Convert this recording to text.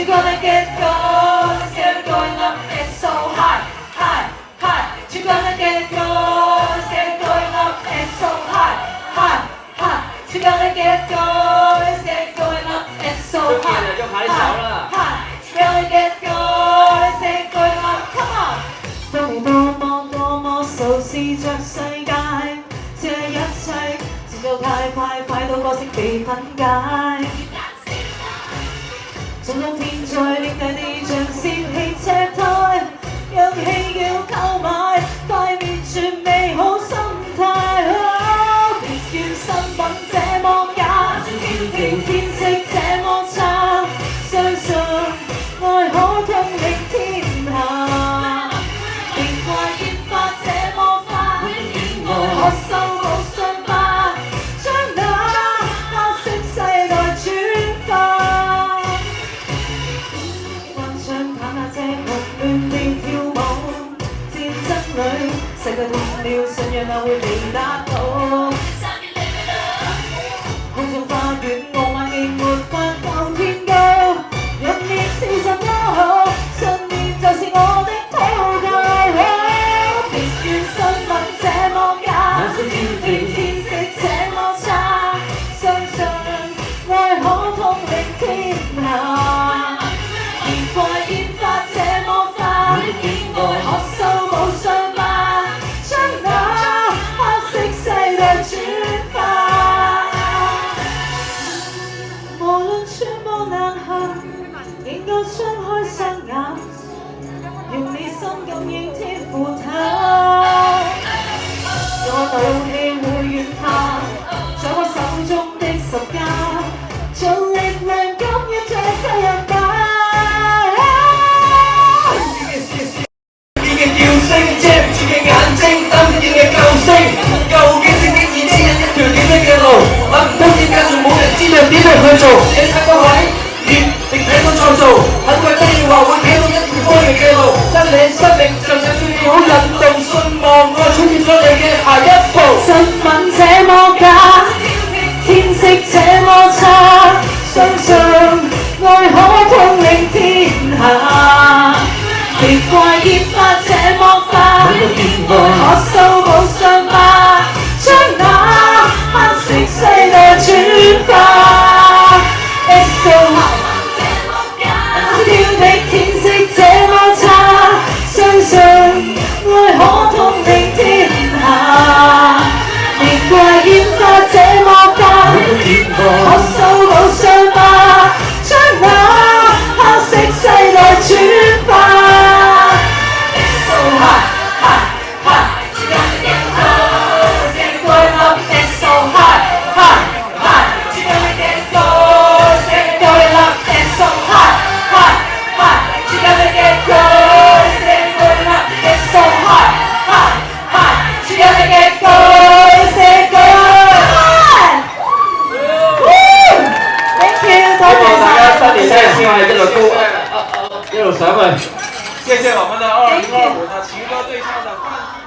You're gonna get going, still going up, it's so high, high, high. You're gonna get going, still going up, it's so high, high, high. You're gonna get going, still going up, it's so high, high, high. You're gonna get going, still going up, come on。當你多麼數試着世界，這一切節奏太快，快到角色被分解。總有天才令大地像泄氣赤胎，讓戲叫購買，快滅絕美好心態。別怨新聞這麼假，天色這麼差，相信愛可統領天下。別怪煙花這麼花，可修補傷疤，將那黑色世代轉化。世界痛了，信仰那會被打倒。空中花園，傲慢仍沒法夠天高。入面是什麼好？信念就是我的禱告。別怨新聞這麼假，天色這麼差，相信愛可統領天下。別怪煙花這麼花，愛可修補傷疤。張開雙眼，用你心感應天父他。我怒氣會怨他，在我手中的十架，盡力量感染這世人吧。嘅叫聲，遮住嘅眼睛，燈見嘅救星，究竟星星已指引一條點樣嘅路？諗唔通點解仲冇人知道點樣去做？你睇個位，定睇到創造，很貴都要話會睇到一條光明嘅路。真理生命就有最好引導，信望愛衝越咗你嘅下一步。新聞這麼假，天色這麼差，相信愛可統領天下。別怪煙花這麼花，可修補傷疤，將那黑色世代轉化。It's so hard。挑剔天色這麼差，相信愛可統領天下。別怪煙花這麼花，可修補傷疤，將那黑色世代轉化。It's so high, high, high, you gotta get close, get going up, it's so high, high, high, you gotta get close, get going up, it's so high, high, high, you gotta get close, get going up, it's so high, high, high, you gotta get close, get going up. Woo! Thank you， 多謝大家新年新年一路高一路上去。謝謝我們的2025的情歌對唱的冠軍。